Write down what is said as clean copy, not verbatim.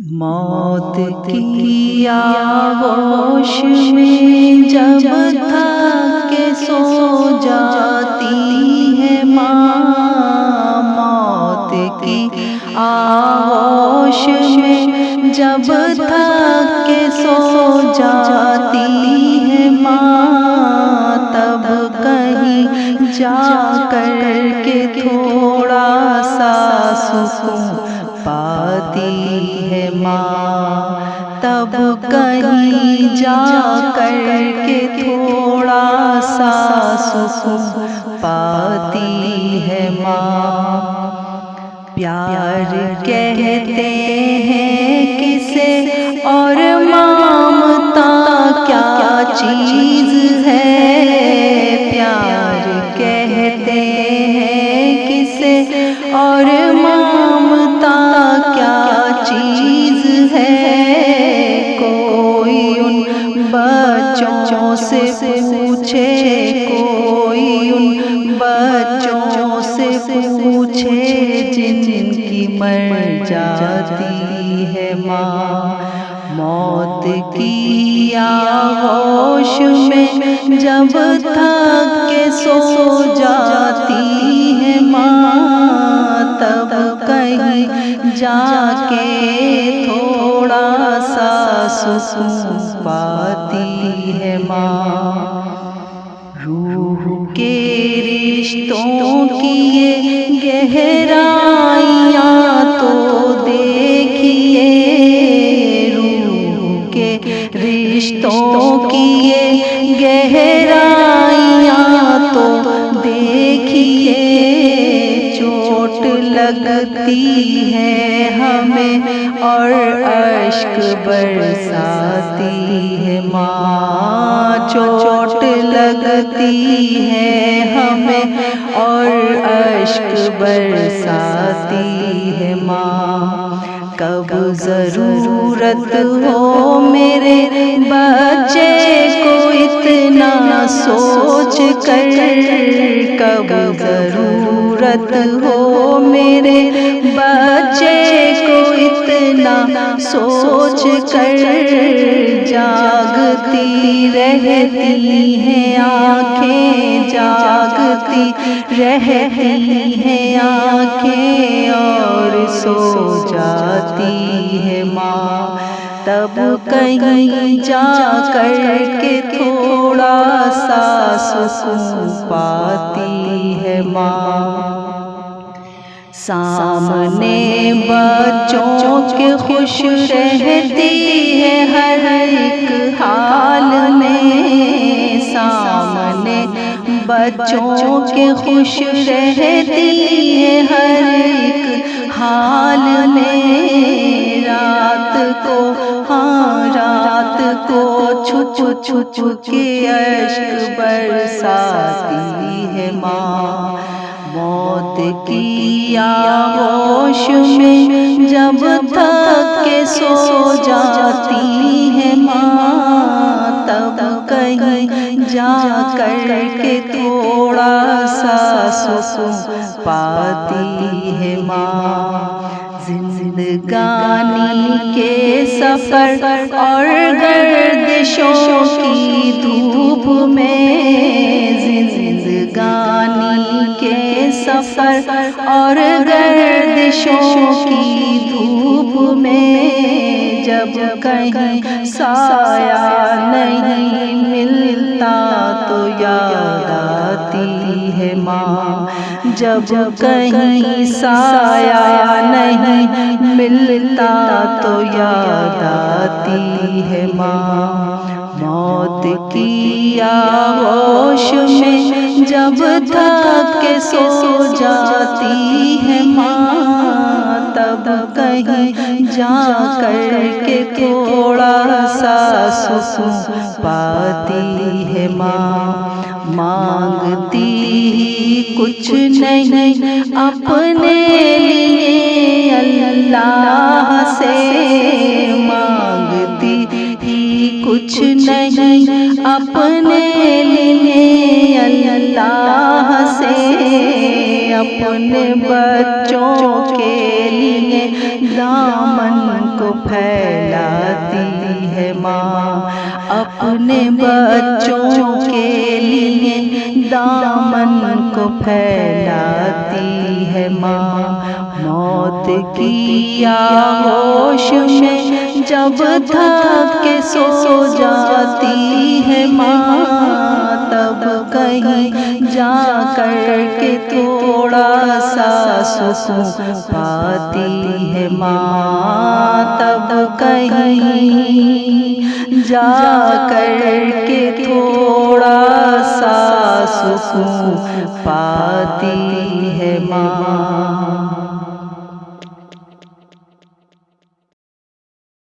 मौत की आगोश में जब थक के सो जाती है माँ। मौत की आगोश में जब थक के सो जाती है माँ, तब कहीं जा कर के थोड़ा सा सुकून पाती है माँ। तब कहीं जा कर के थोड़ा सा सुकून पाती है माँ। प्यार कहते हैं किसे और ममता क्या चीज़ है। प्यार कहते हैं किसे और ममता क्या चीज़ है। कोई उन बच्चों से पूछे, कोई उन बच्चों से पूछे जिनकी मर जाती है माँ। मौत की आगोश में जब थक के सो जाती है माँ, तब कहीं जाके थोड़ा सा सुकून पाती है माँ। रूह के रिश्तों की ये गहराइयाँ तो देखिए, रूह के रिश्तों की ये गहराइयाँ तो देखिए। चोट लगती है हमें और अश्क बरसाती है माँ। चोट लगती है हमें और अश्क बरसाती है माँ। कब ज़रूरत हो मेरे बच्चे को इतना सोच कर, कब ज़रूरत हो मेरे बच्चे को इतना सोच कर। जागती रहती हैं आँखें, जागती रहती हैं आँखें और सो जाती है माँ। तब कहीं जा कर के थोड़ा सा सुकून पाती है माँ। सामने बच्चों के खुश रहती है हर एक हाल में। सामने बच्चों के खुश रहती है हर एक हाल में। रात को, हाँ रात को छुप छुप के अश्क बरसाती है माँ। मौत की आगोश में जब थक के सो जाती है माँ, तब कहीं जा कर के थोड़ा सा सुकून पाती है माँ। जिंदगानी के सफर और गर्दिशों की धूप में, जिंदगानी के सफर और गर्दिशों की धूप में, जब कहीं साया नहीं मिलता तो याद आती है माँ। जब कहीं साया नहीं मिलता तो याद आती है माँ। मौत की आगोश में जब थक के सो जाती है माँ, तब कहीं जा कर के थोड़ा सा सुकून पाती है माँ। मांगती ही कुछ नहीं अपने लिए अल्लाह से, मांगती ही कुछ नहीं अपने लिए अल्लाह से। अपने बच्चों के लिए दामन को फैलाती है माँ, अपने बच्चों के लिए दामन को फैलाती है माँ। मौत की आगोश में जब थक के सो जाती है माँ, तब कहीं जा कर के थोड़ा सा सुकून पाती है माँ, तब कहीं जा कर के थोड़ा सा सुकून पाती है माँ।